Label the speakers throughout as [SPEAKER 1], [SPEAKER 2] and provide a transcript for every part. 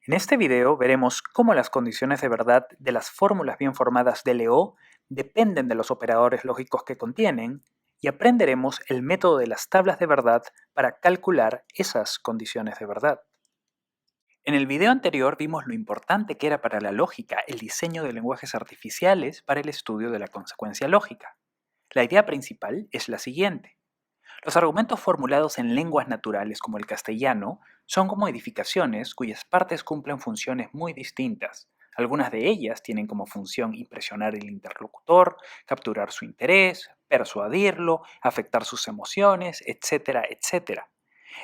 [SPEAKER 1] En este video veremos cómo las condiciones de verdad de las fórmulas bien formadas de LeO dependen de los operadores lógicos que contienen y aprenderemos el método de las tablas de verdad para calcular esas condiciones de verdad. En el video anterior vimos lo importante que era para la lógica el diseño de lenguajes artificiales para el estudio de la consecuencia lógica. La idea principal es la siguiente. Los argumentos formulados en lenguas naturales como el castellano son como edificaciones cuyas partes cumplen funciones muy distintas. Algunas de ellas tienen como función impresionar al interlocutor, capturar su interés, persuadirlo, afectar sus emociones, etcétera, etcétera.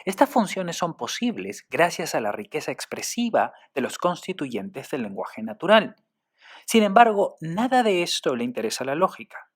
[SPEAKER 1] Estas funciones son posibles gracias a la riqueza expresiva de los constituyentes del lenguaje natural. Sin embargo, nada de esto le interesa a la lógica.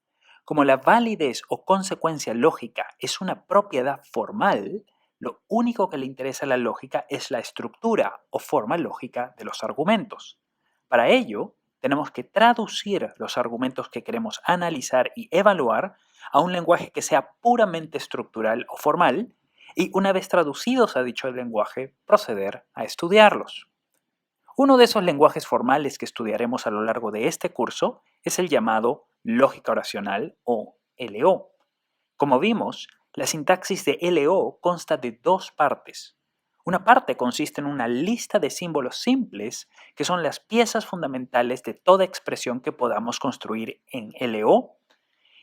[SPEAKER 1] Como la validez o consecuencia lógica es una propiedad formal, lo único que le interesa a la lógica es la estructura o forma lógica de los argumentos. Para ello, tenemos que traducir los argumentos que queremos analizar y evaluar a un lenguaje que sea puramente estructural o formal y una vez traducidos a dicho lenguaje, proceder a estudiarlos. Uno de esos lenguajes formales que estudiaremos a lo largo de este curso es el llamado lógica oracional o LO. Como vimos, la sintaxis de LO consta de dos partes. Una parte consiste en una lista de símbolos simples que son las piezas fundamentales de toda expresión que podamos construir en LO,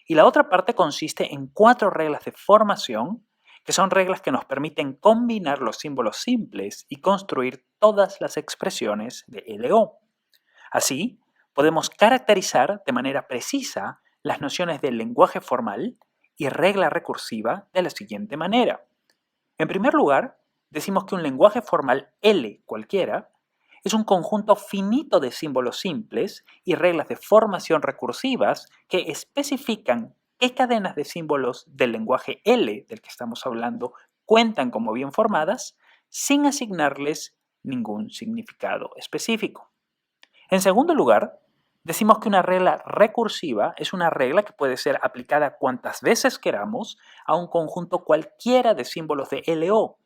[SPEAKER 1] y la otra parte consiste en 4 reglas de formación que son reglas que nos permiten combinar los símbolos simples y construir todas las expresiones de LO. Así, podemos caracterizar de manera precisa las nociones del lenguaje formal y regla recursiva de la siguiente manera. En primer lugar, decimos que un lenguaje formal L cualquiera es un conjunto finito de símbolos simples y reglas de formación recursivas que especifican qué cadenas de símbolos del lenguaje L del que estamos hablando cuentan como bien formadas sin asignarles ningún significado específico. En segundo lugar, decimos que una regla recursiva es una regla que puede ser aplicada cuantas veces queramos a un conjunto cualquiera de símbolos de LO,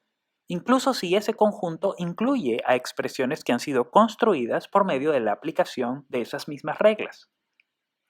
[SPEAKER 1] incluso si ese conjunto incluye a expresiones que han sido construidas por medio de la aplicación de esas mismas reglas.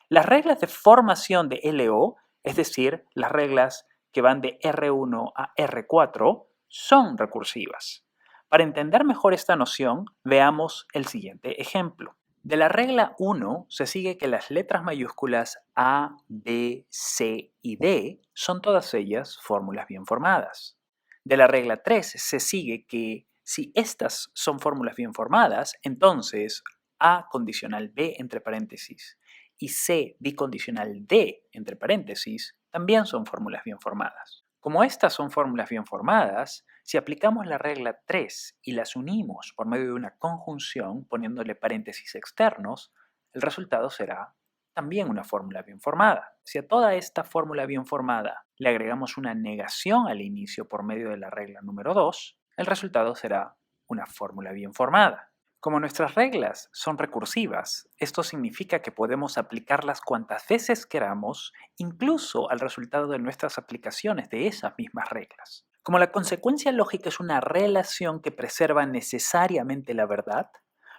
[SPEAKER 1] Las reglas de formación de LO, es decir, las reglas que van de R1 a R4, son recursivas. Para entender mejor esta noción, veamos el siguiente ejemplo. De la regla 1 se sigue que las letras mayúsculas A, B, C y D son todas ellas fórmulas bien formadas. De la regla 3 se sigue que si estas son fórmulas bien formadas, entonces A condicional B entre paréntesis y C bicondicional D entre paréntesis también son fórmulas bien formadas. Como estas son fórmulas bien formadas, si aplicamos la regla 3 y las unimos por medio de una conjunción poniéndole paréntesis externos, el resultado será también una fórmula bien formada. Si a toda esta fórmula bien formada le agregamos una negación al inicio por medio de la regla número 2, el resultado será una fórmula bien formada. Como nuestras reglas son recursivas, esto significa que podemos aplicarlas cuantas veces queramos, incluso al resultado de nuestras aplicaciones de esas mismas reglas. Como la consecuencia lógica es una relación que preserva necesariamente la verdad,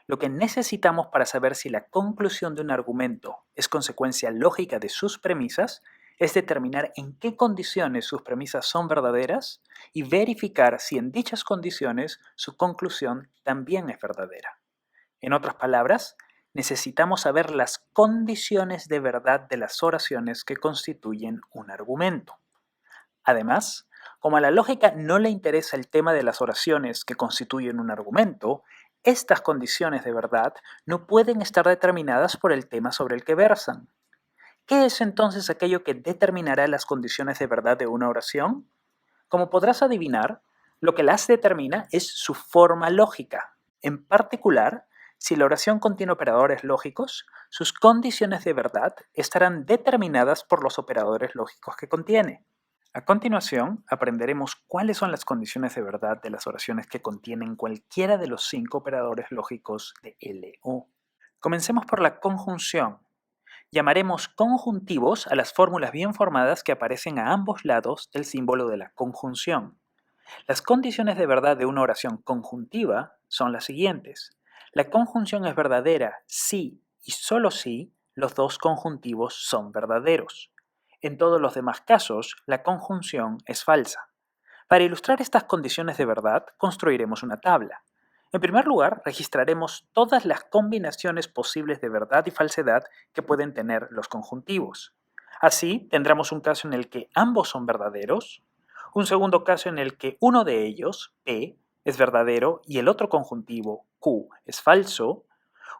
[SPEAKER 1] lo que necesitamos para saber si la conclusión de un argumento es consecuencia lógica de sus premisas es determinar en qué condiciones sus premisas son verdaderas y verificar si en dichas condiciones su conclusión también es verdadera. En otras palabras, necesitamos saber las condiciones de verdad de las oraciones que constituyen un argumento. Además, como a la lógica no le interesa el tema de las oraciones que constituyen un argumento, estas condiciones de verdad no pueden estar determinadas por el tema sobre el que versan. ¿Qué es entonces aquello que determinará las condiciones de verdad de una oración? Como podrás adivinar, lo que las determina es su forma lógica. En particular, si la oración contiene operadores lógicos, sus condiciones de verdad estarán determinadas por los operadores lógicos que contiene. A continuación, aprenderemos cuáles son las condiciones de verdad de las oraciones que contienen cualquiera de los 5 operadores lógicos de LO. Comencemos por la conjunción. Llamaremos conjuntivos a las fórmulas bien formadas que aparecen a ambos lados del símbolo de la conjunción. Las condiciones de verdad de una oración conjuntiva son las siguientes. La conjunción es verdadera si y solo si los dos conjuntivos son verdaderos. En todos los demás casos, la conjunción es falsa. Para ilustrar estas condiciones de verdad, construiremos una tabla. En primer lugar, registraremos todas las combinaciones posibles de verdad y falsedad que pueden tener los conjuntivos. Así, tendremos un caso en el que ambos son verdaderos, un segundo caso en el que uno de ellos, P, es verdadero y el otro conjuntivo, Q, es falso,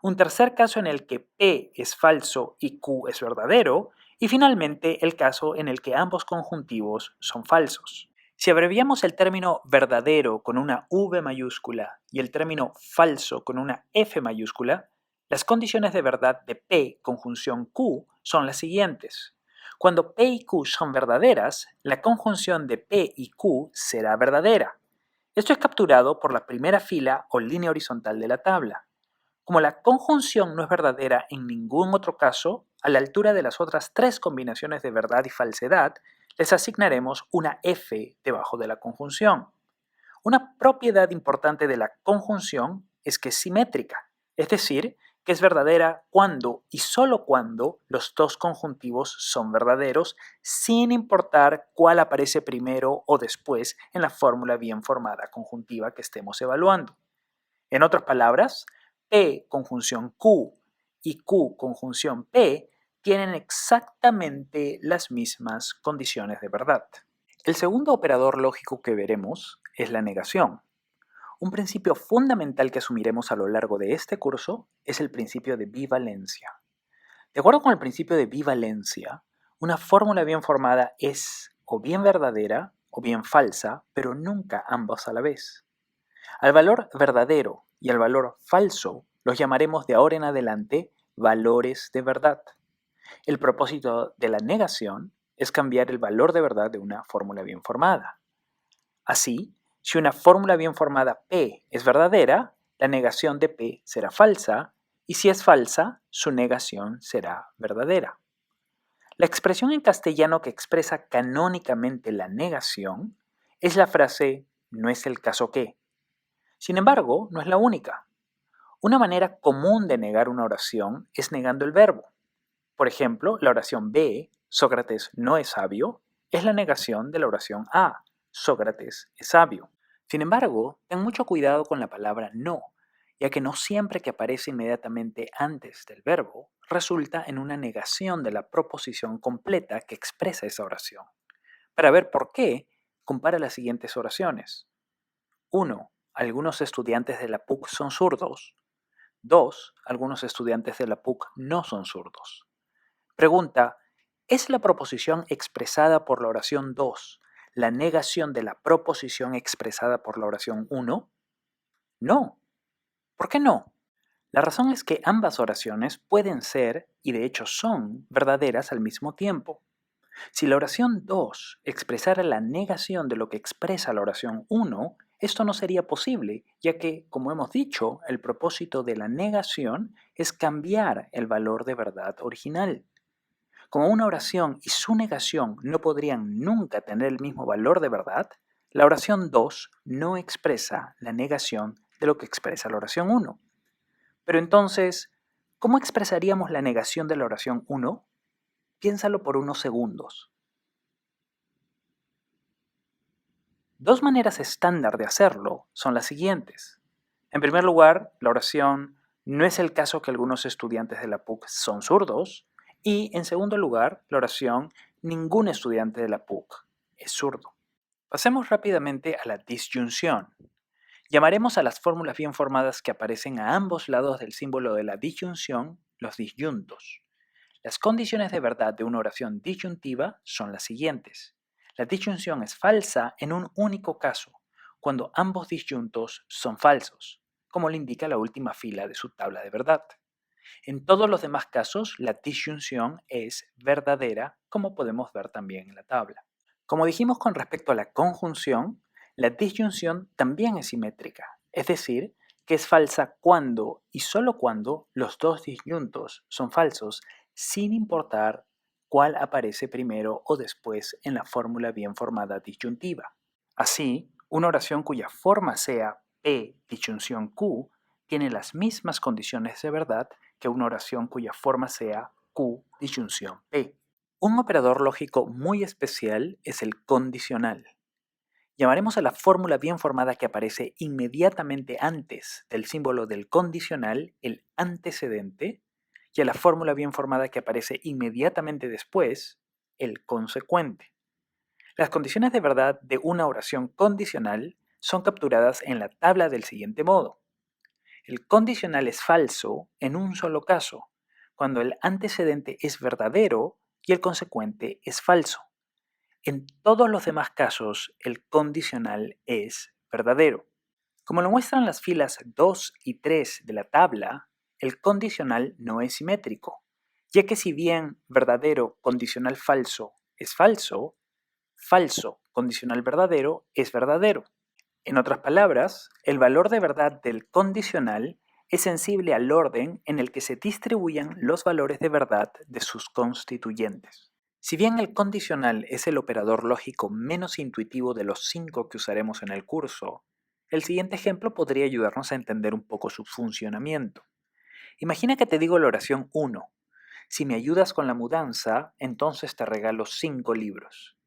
[SPEAKER 1] un tercer caso en el que P es falso y Q es verdadero, y finalmente el caso en el que ambos conjuntivos son falsos. Si abreviamos el término verdadero con una V mayúscula y el término falso con una F mayúscula, las condiciones de verdad de P conjunción Q son las siguientes. Cuando P y Q son verdaderas, la conjunción de P y Q será verdadera. Esto es capturado por la primera fila o línea horizontal de la tabla. Como la conjunción no es verdadera en ningún otro caso, a la altura de las otras tres combinaciones de verdad y falsedad, les asignaremos una F debajo de la conjunción. Una propiedad importante de la conjunción es que es simétrica, es decir, que es verdadera cuando y solo cuando los dos conjuntivos son verdaderos, sin importar cuál aparece primero o después en la fórmula bien formada conjuntiva que estemos evaluando. En otras palabras, P conjunción Q y Q conjunción P tienen exactamente las mismas condiciones de verdad. El segundo operador lógico que veremos es la negación. Un principio fundamental que asumiremos a lo largo de este curso es el principio de bivalencia. De acuerdo con el principio de bivalencia, una fórmula bien formada es o bien verdadera o bien falsa, pero nunca ambas a la vez. Al valor verdadero y al valor falso los llamaremos de ahora en adelante valores de verdad. El propósito de la negación es cambiar el valor de verdad de una fórmula bien formada. Así, si una fórmula bien formada P es verdadera, la negación de P será falsa, y si es falsa, su negación será verdadera. La expresión en castellano que expresa canónicamente la negación es la frase "no es el caso que". Sin embargo, no es la única. Una manera común de negar una oración es negando el verbo. Por ejemplo, la oración B, Sócrates no es sabio, es la negación de la oración A, Sócrates es sabio. Sin embargo, ten mucho cuidado con la palabra no, ya que no siempre que aparece inmediatamente antes del verbo resulta en una negación de la proposición completa que expresa esa oración. Para ver por qué, compara las siguientes oraciones. 1. Algunos estudiantes de la PUC son zurdos. 2. Algunos estudiantes de la PUC no son zurdos. Pregunta, ¿es la proposición expresada por la oración 2 la negación de la proposición expresada por la oración 1? No. ¿Por qué no? La razón es que ambas oraciones pueden ser, y de hecho son, verdaderas al mismo tiempo. Si la oración 2 expresara la negación de lo que expresa la oración 1, esto no sería posible, ya que, como hemos dicho, el propósito de la negación es cambiar el valor de verdad original. Como una oración y su negación no podrían nunca tener el mismo valor de verdad, la oración 2 no expresa la negación de lo que expresa la oración 1. Pero entonces, ¿cómo expresaríamos la negación de la oración 1? Piénsalo por unos segundos. Dos maneras estándar de hacerlo son las siguientes. En primer lugar, la oración "no es el caso que algunos estudiantes de la PUC son zurdos", y en segundo lugar, la oración "ningún estudiante de la PUC es zurdo". Pasemos rápidamente a la disyunción. Llamaremos a las fórmulas bien formadas que aparecen a ambos lados del símbolo de la disyunción los disyuntos. Las condiciones de verdad de una oración disyuntiva son las siguientes. La disyunción es falsa en un único caso, cuando ambos disyuntos son falsos, como le indica la última fila de su tabla de verdad. En todos los demás casos, la disyunción es verdadera, como podemos ver también en la tabla. Como dijimos con respecto a la conjunción, la disyunción también es simétrica, es decir, que es falsa cuando y solo cuando los dos disyuntos son falsos, sin importar cuál aparece primero o después en la fórmula bien formada disyuntiva. Así, una oración cuya forma sea P disyunción Q tiene las mismas condiciones de verdad que una oración cuya forma sea Q disyunción P. Un operador lógico muy especial es el condicional. Llamaremos a la fórmula bien formada que aparece inmediatamente antes del símbolo del condicional el antecedente y a la fórmula bien formada que aparece inmediatamente después el consecuente. Las condiciones de verdad de una oración condicional son capturadas en la tabla del siguiente modo. El condicional es falso en un solo caso, cuando el antecedente es verdadero y el consecuente es falso. En todos los demás casos, el condicional es verdadero. Como lo muestran las filas 2 y 3 de la tabla, el condicional no es simétrico, ya que si bien verdadero condicional falso es falso, falso condicional verdadero es verdadero. En otras palabras, el valor de verdad del condicional es sensible al orden en el que se distribuyen los valores de verdad de sus constituyentes. Si bien el condicional es el operador lógico menos intuitivo de los 5 que usaremos en el curso, el siguiente ejemplo podría ayudarnos a entender un poco su funcionamiento. Imagina que te digo la oración 1. Si me ayudas con la mudanza, entonces te regalo 5 libros.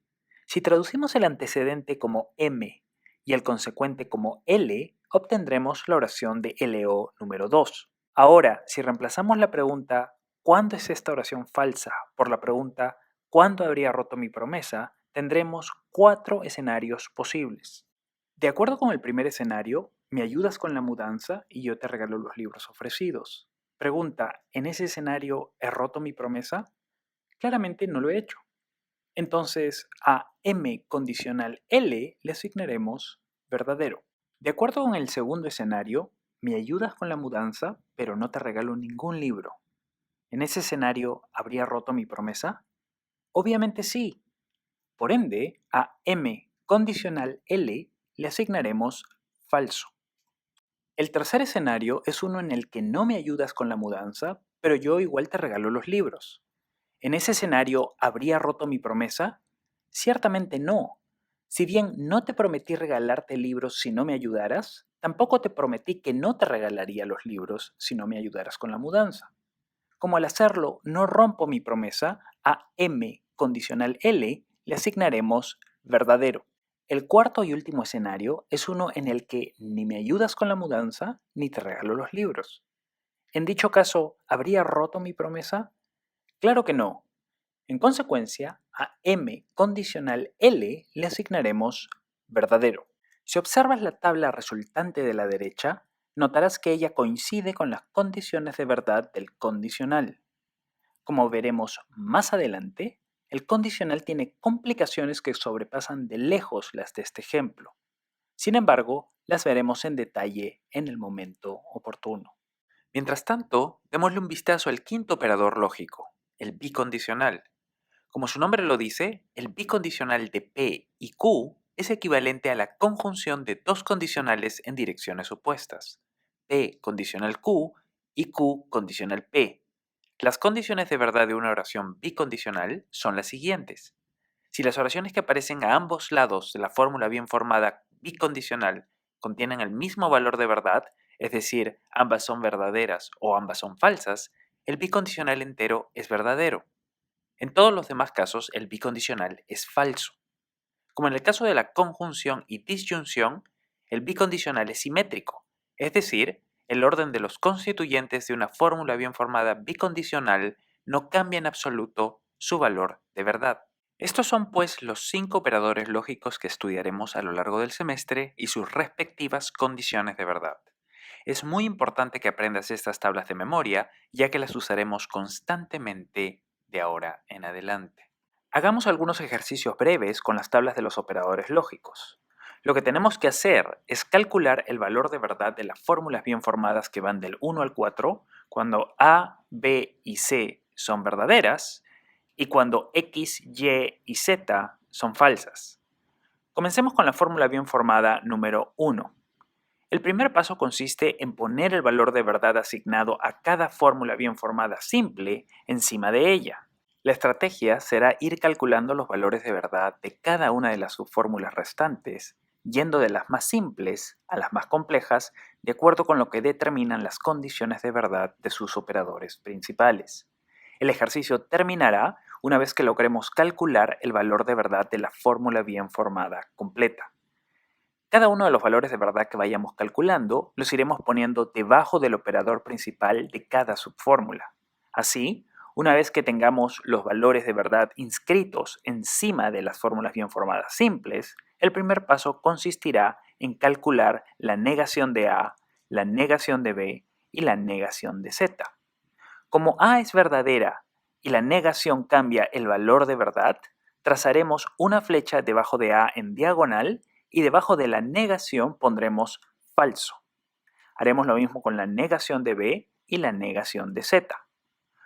[SPEAKER 1] Si traducimos el antecedente como M y el consecuente como L, obtendremos la oración de LO número 2. Ahora, si reemplazamos la pregunta ¿cuándo es esta oración falsa? Por la pregunta ¿cuándo habría roto mi promesa? Tendremos 4 escenarios posibles. De acuerdo con el primer escenario, me ayudas con la mudanza y yo te regalo los libros ofrecidos. Pregunta, ¿en ese escenario he roto mi promesa? Claramente no lo he hecho. Entonces, a M condicional L le asignaremos verdadero. De acuerdo con el segundo escenario, me ayudas con la mudanza, pero no te regalo ningún libro. ¿En ese escenario habría roto mi promesa? Obviamente sí. Por ende, a M condicional L le asignaremos falso. El tercer escenario es uno en el que no me ayudas con la mudanza, pero yo igual te regalo los libros. ¿En ese escenario habría roto mi promesa? Ciertamente no. Si bien no te prometí regalarte libros si no me ayudaras, tampoco te prometí que no te regalaría los libros si no me ayudaras con la mudanza. Como al hacerlo no rompo mi promesa, a M condicional L le asignaremos verdadero. El cuarto y último escenario es uno en el que ni me ayudas con la mudanza ni te regalo los libros. En dicho caso, ¿habría roto mi promesa? Claro que no. En consecuencia, a M condicional L le asignaremos verdadero. Si observas la tabla resultante de la derecha, notarás que ella coincide con las condiciones de verdad del condicional. Como veremos más adelante, el condicional tiene complicaciones que sobrepasan de lejos las de este ejemplo. Sin embargo, las veremos en detalle en el momento oportuno. Mientras tanto, démosle un vistazo al quinto operador lógico, el bicondicional. Como su nombre lo dice, el bicondicional de P y Q es equivalente a la conjunción de dos condicionales en direcciones opuestas, P condicional Q y Q condicional P. Las condiciones de verdad de una oración bicondicional son las siguientes. Si las oraciones que aparecen a ambos lados de la fórmula bien formada bicondicional contienen el mismo valor de verdad, es decir, ambas son verdaderas o ambas son falsas, el bicondicional entero es verdadero. En todos los demás casos, el bicondicional es falso. Como en el caso de la conjunción y disyunción, el bicondicional es simétrico, es decir, el orden de los constituyentes de una fórmula bien formada bicondicional no cambia en absoluto su valor de verdad. Estos son pues los 5 operadores lógicos que estudiaremos a lo largo del semestre y sus respectivas condiciones de verdad. Es muy importante que aprendas estas tablas de memoria, ya que las usaremos constantemente de ahora en adelante. Hagamos algunos ejercicios breves con las tablas de los operadores lógicos. Lo que tenemos que hacer es calcular el valor de verdad de las fórmulas bien formadas que van del 1 al 4 cuando A, B y C son verdaderas y cuando X, Y y Z son falsas. Comencemos con la fórmula bien formada número 1. El primer paso consiste en poner el valor de verdad asignado a cada fórmula bien formada simple encima de ella. La estrategia será ir calculando los valores de verdad de cada una de las subfórmulas restantes, yendo de las más simples a las más complejas de acuerdo con lo que determinan las condiciones de verdad de sus operadores principales. El ejercicio terminará una vez que logremos calcular el valor de verdad de la fórmula bien formada completa. Cada uno de los valores de verdad que vayamos calculando los iremos poniendo debajo del operador principal de cada subfórmula. Así, una vez que tengamos los valores de verdad inscritos encima de las fórmulas bien formadas simples, el primer paso consistirá en calcular la negación de A, la negación de B y la negación de Z. Como A es verdadera y la negación cambia el valor de verdad, trazaremos una flecha debajo de A en diagonal y debajo de la negación pondremos falso. Haremos lo mismo con la negación de B y la negación de Z.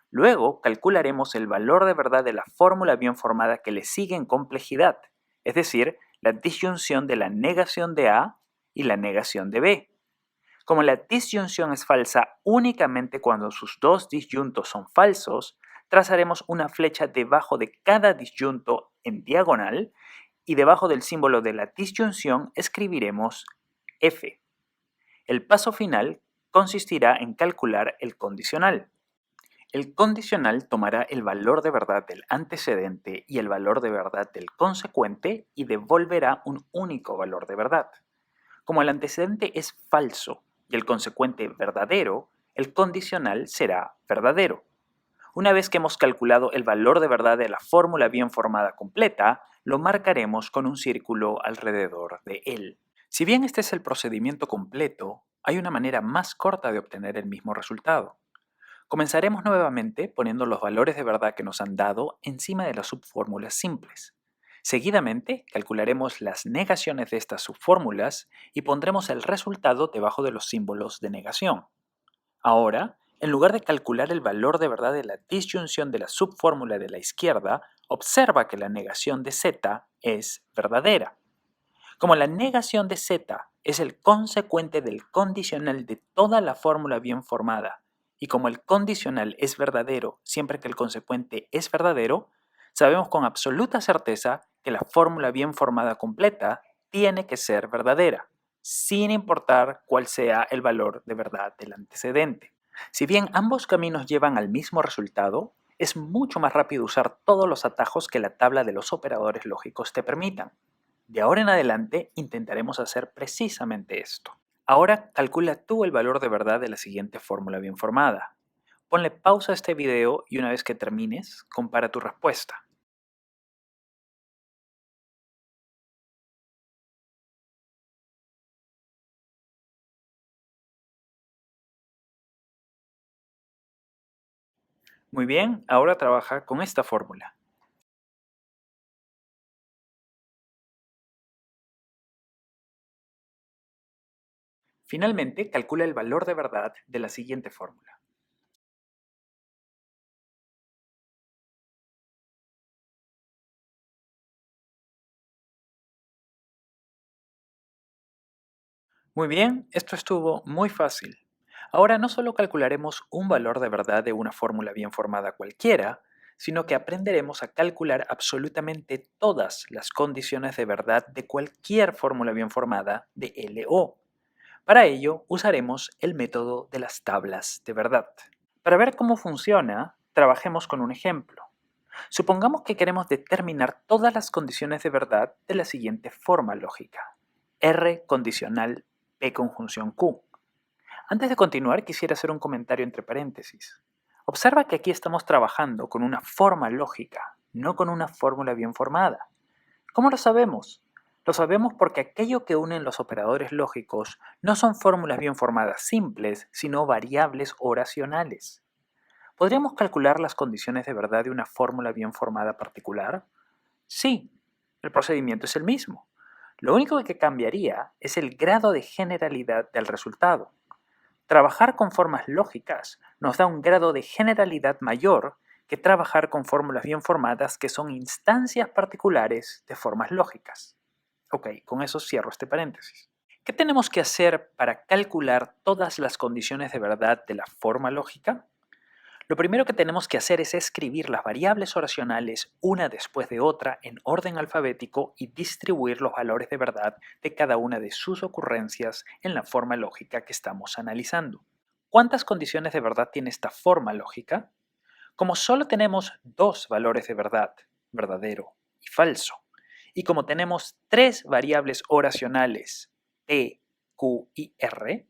[SPEAKER 1] Luego calcularemos el valor de verdad de la fórmula bien formada que le sigue en complejidad, es decir, la disyunción de la negación de A y la negación de B. Como la disyunción es falsa únicamente cuando sus dos disyuntos son falsos, trazaremos una flecha debajo de cada disyunto en diagonal y debajo del símbolo de la disyunción escribiremos F. El paso final consistirá en calcular el condicional. El condicional tomará el valor de verdad del antecedente y el valor de verdad del consecuente y devolverá un único valor de verdad. Como el antecedente es falso y el consecuente verdadero, el condicional será verdadero. Una vez que hemos calculado el valor de verdad de la fórmula bien formada completa, lo marcaremos con un círculo alrededor de él. Si bien este es el procedimiento completo, hay una manera más corta de obtener el mismo resultado. Comenzaremos nuevamente poniendo los valores de verdad que nos han dado encima de las subfórmulas simples. Seguidamente, calcularemos las negaciones de estas subfórmulas y pondremos el resultado debajo de los símbolos de negación. Ahora, en lugar de calcular el valor de verdad de la disyunción de la subfórmula de la izquierda, observa que la negación de z es verdadera. Como la negación de z es el consecuente del condicional de toda la fórmula bien formada, y como el condicional es verdadero siempre que el consecuente es verdadero, sabemos con absoluta certeza que la fórmula bien formada completa tiene que ser verdadera, sin importar cuál sea el valor de verdad del antecedente. Si bien ambos caminos llevan al mismo resultado, es mucho más rápido usar todos los atajos que la tabla de los operadores lógicos te permitan. De ahora en adelante intentaremos hacer precisamente esto. Ahora calcula tú el valor de verdad de la siguiente fórmula bien formada. Ponle pausa a este video y una vez que termines, compara tu respuesta. Muy bien, ahora trabaja con esta fórmula. Finalmente, calcula el valor de verdad de la siguiente fórmula. Muy bien, esto estuvo muy fácil. Ahora no solo calcularemos un valor de verdad de una fórmula bien formada cualquiera, sino que aprenderemos a calcular absolutamente todas las condiciones de verdad de cualquier fórmula bien formada de LO. Para ello, usaremos el método de las tablas de verdad. Para ver cómo funciona, trabajemos con un ejemplo. Supongamos que queremos determinar todas las condiciones de verdad de la siguiente forma lógica. R condicional P conjunción Q. Antes de continuar, quisiera hacer un comentario entre paréntesis. Observa que aquí estamos trabajando con una forma lógica, no con una fórmula bien formada. ¿Cómo lo sabemos? Lo sabemos porque aquello que unen los operadores lógicos no son fórmulas bien formadas simples, sino variables oracionales. ¿Podríamos calcular las condiciones de verdad de una fórmula bien formada particular? Sí, el procedimiento es el mismo. Lo único que cambiaría es el grado de generalidad del resultado. Trabajar con formas lógicas nos da un grado de generalidad mayor que trabajar con fórmulas bien formadas que son instancias particulares de formas lógicas. Ok, con eso cierro este paréntesis. ¿Qué tenemos que hacer para calcular todas las condiciones de verdad de la forma lógica? Lo primero que tenemos que hacer es escribir las variables oracionales una después de otra en orden alfabético y distribuir los valores de verdad de cada una de sus ocurrencias en la forma lógica que estamos analizando. ¿Cuántas condiciones de verdad tiene esta forma lógica? Como solo tenemos dos valores de verdad, verdadero y falso, y como tenemos tres variables oracionales, P, Q y R,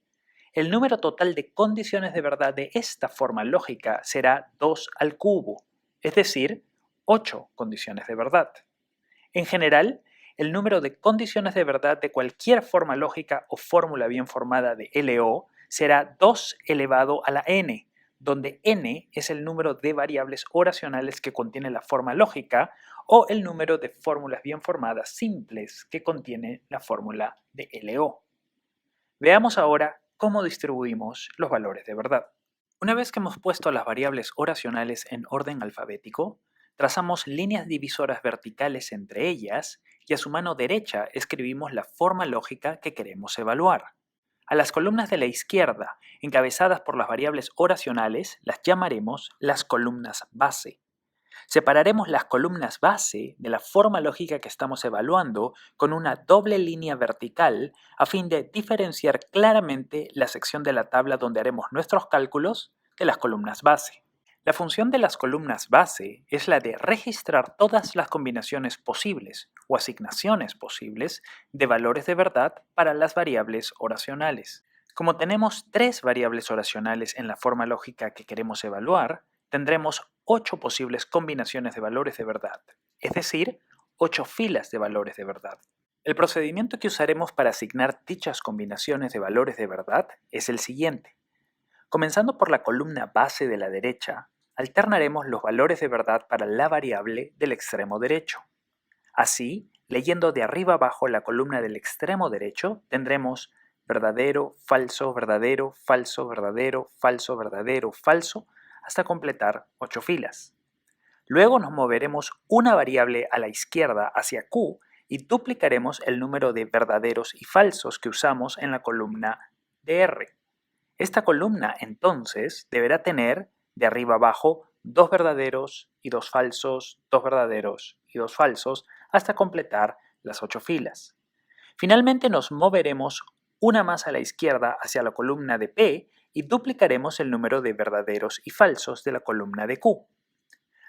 [SPEAKER 1] el número total de condiciones de verdad de esta forma lógica será 2 al cubo, es decir, 8 condiciones de verdad. En general, el número de condiciones de verdad de cualquier forma lógica o fórmula bien formada de LO será 2 elevado a la n, donde n es el número de variables oracionales que contiene la forma lógica o el número de fórmulas bien formadas simples que contiene la fórmula de LO. Veamos ahora cómo distribuimos los valores de verdad. Una vez que hemos puesto las variables oracionales en orden alfabético, trazamos líneas divisoras verticales entre ellas y a su mano derecha escribimos la forma lógica que queremos evaluar. A las columnas de la izquierda, encabezadas por las variables oracionales, las llamaremos las columnas base. Separaremos las columnas base de la forma lógica que estamos evaluando con una doble línea vertical a fin de diferenciar claramente la sección de la tabla donde haremos nuestros cálculos de las columnas base. La función de las columnas base es la de registrar todas las combinaciones posibles o asignaciones posibles de valores de verdad para las variables oracionales. Como tenemos tres variables oracionales en la forma lógica que queremos evaluar, tendremos 8 posibles combinaciones de valores de verdad, es decir, 8 filas de valores de verdad. El procedimiento que usaremos para asignar dichas combinaciones de valores de verdad es el siguiente. Comenzando por la columna base de la derecha, alternaremos los valores de verdad para la variable del extremo derecho. Así, leyendo de arriba abajo la columna del extremo derecho, tendremos verdadero, falso, verdadero, falso, verdadero, falso, verdadero, falso, hasta completar 8 filas. Luego nos moveremos una variable a la izquierda hacia Q y duplicaremos el número de verdaderos y falsos que usamos en la columna de R. Esta columna entonces deberá tener de arriba abajo 2 verdaderos y 2 falsos, 2 verdaderos y 2 falsos, hasta completar las 8 filas. Finalmente nos moveremos una más a la izquierda hacia la columna de P y duplicaremos el número de verdaderos y falsos de la columna de Q.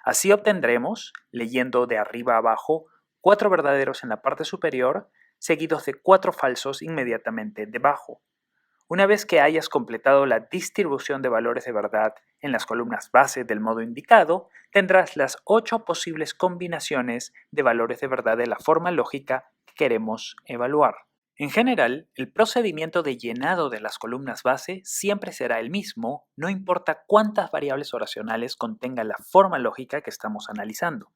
[SPEAKER 1] Así obtendremos, leyendo de arriba a abajo, 4 verdaderos en la parte superior, seguidos de 4 falsos inmediatamente debajo. Una vez que hayas completado la distribución de valores de verdad en las columnas base del modo indicado, tendrás las 8 posibles combinaciones de valores de verdad de la forma lógica que queremos evaluar. En general, el procedimiento de llenado de las columnas base siempre será el mismo, no importa cuántas variables oracionales contenga la forma lógica que estamos analizando.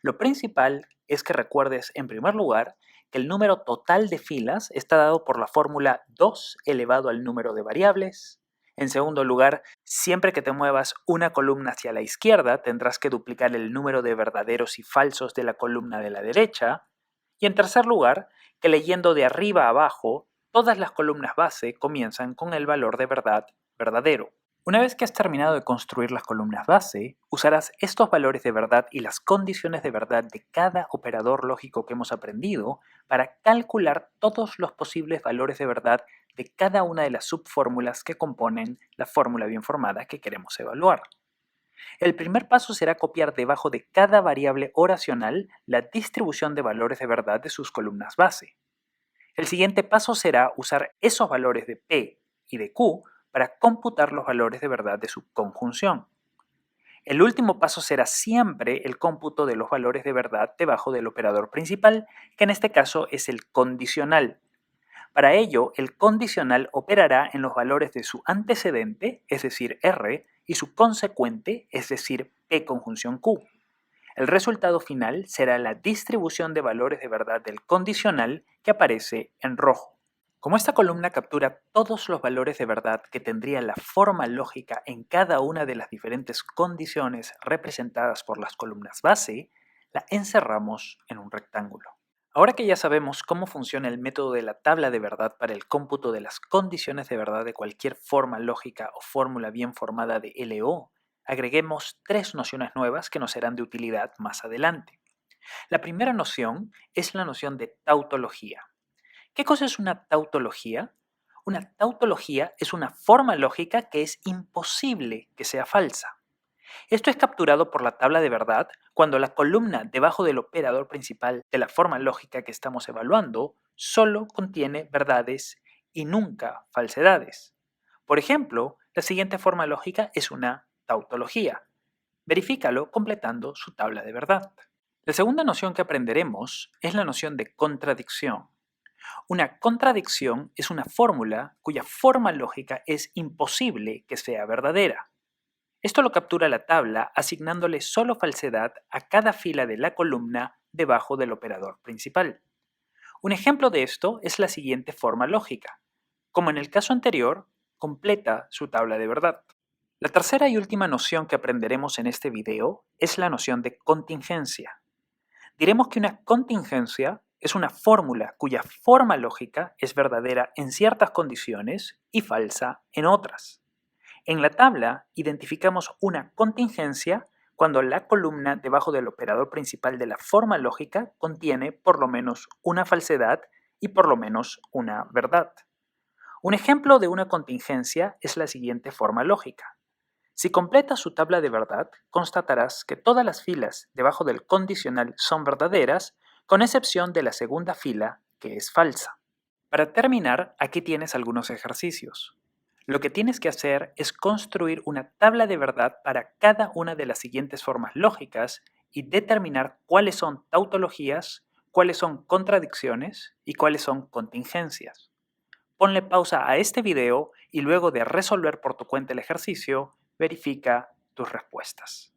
[SPEAKER 1] Lo principal es que recuerdes, en primer lugar, que el número total de filas está dado por la fórmula 2 elevado al número de variables. En segundo lugar, siempre que te muevas una columna hacia la izquierda, tendrás que duplicar el número de verdaderos y falsos de la columna de la derecha. Y en tercer lugar, que leyendo de arriba a abajo, todas las columnas base comienzan con el valor de verdad verdadero. Una vez que has terminado de construir las columnas base, usarás estos valores de verdad y las condiciones de verdad de cada operador lógico que hemos aprendido para calcular todos los posibles valores de verdad de cada una de las subfórmulas que componen la fórmula bien formada que queremos evaluar. El primer paso será copiar debajo de cada variable oracional la distribución de valores de verdad de sus columnas base. El siguiente paso será usar esos valores de P y de Q para computar los valores de verdad de su conjunción. El último paso será siempre el cómputo de los valores de verdad debajo del operador principal, que en este caso es el condicional. Para ello, el condicional operará en los valores de su antecedente, es decir, R, y su consecuente, es decir, P conjunción Q. El resultado final será la distribución de valores de verdad del condicional que aparece en rojo. Como esta columna captura todos los valores de verdad que tendría la forma lógica en cada una de las diferentes condiciones representadas por las columnas base, la encerramos en un rectángulo. Ahora que ya sabemos cómo funciona el método de la tabla de verdad para el cómputo de las condiciones de verdad de cualquier forma lógica o fórmula bien formada de LO, agreguemos 3 nociones nuevas que nos serán de utilidad más adelante. La primera noción es la noción de tautología. ¿Qué cosa es una tautología? Una tautología es una forma lógica que es imposible que sea falsa. Esto es capturado por la tabla de verdad cuando la columna debajo del operador principal de la forma lógica que estamos evaluando solo contiene verdades y nunca falsedades. Por ejemplo, la siguiente forma lógica es una tautología. Verifícalo completando su tabla de verdad. La segunda noción que aprenderemos es la noción de contradicción. Una contradicción es una fórmula cuya forma lógica es imposible que sea verdadera. Esto lo captura la tabla asignándole solo falsedad a cada fila de la columna debajo del operador principal. Un ejemplo de esto es la siguiente forma lógica. Como en el caso anterior, completa su tabla de verdad. La tercera y última noción que aprenderemos en este video es la noción de contingencia. Diremos que una contingencia es una fórmula cuya forma lógica es verdadera en ciertas condiciones y falsa en otras. En la tabla identificamos una contingencia cuando la columna debajo del operador principal de la forma lógica contiene por lo menos una falsedad y por lo menos una verdad. Un ejemplo de una contingencia es la siguiente forma lógica. Si completas su tabla de verdad, constatarás que todas las filas debajo del condicional son verdaderas, con excepción de la segunda fila, que es falsa. Para terminar, aquí tienes algunos ejercicios. Lo que tienes que hacer es construir una tabla de verdad para cada una de las siguientes formas lógicas y determinar cuáles son tautologías, cuáles son contradicciones y cuáles son contingencias. Ponle pausa a este video y luego de resolver por tu cuenta el ejercicio, verifica tus respuestas.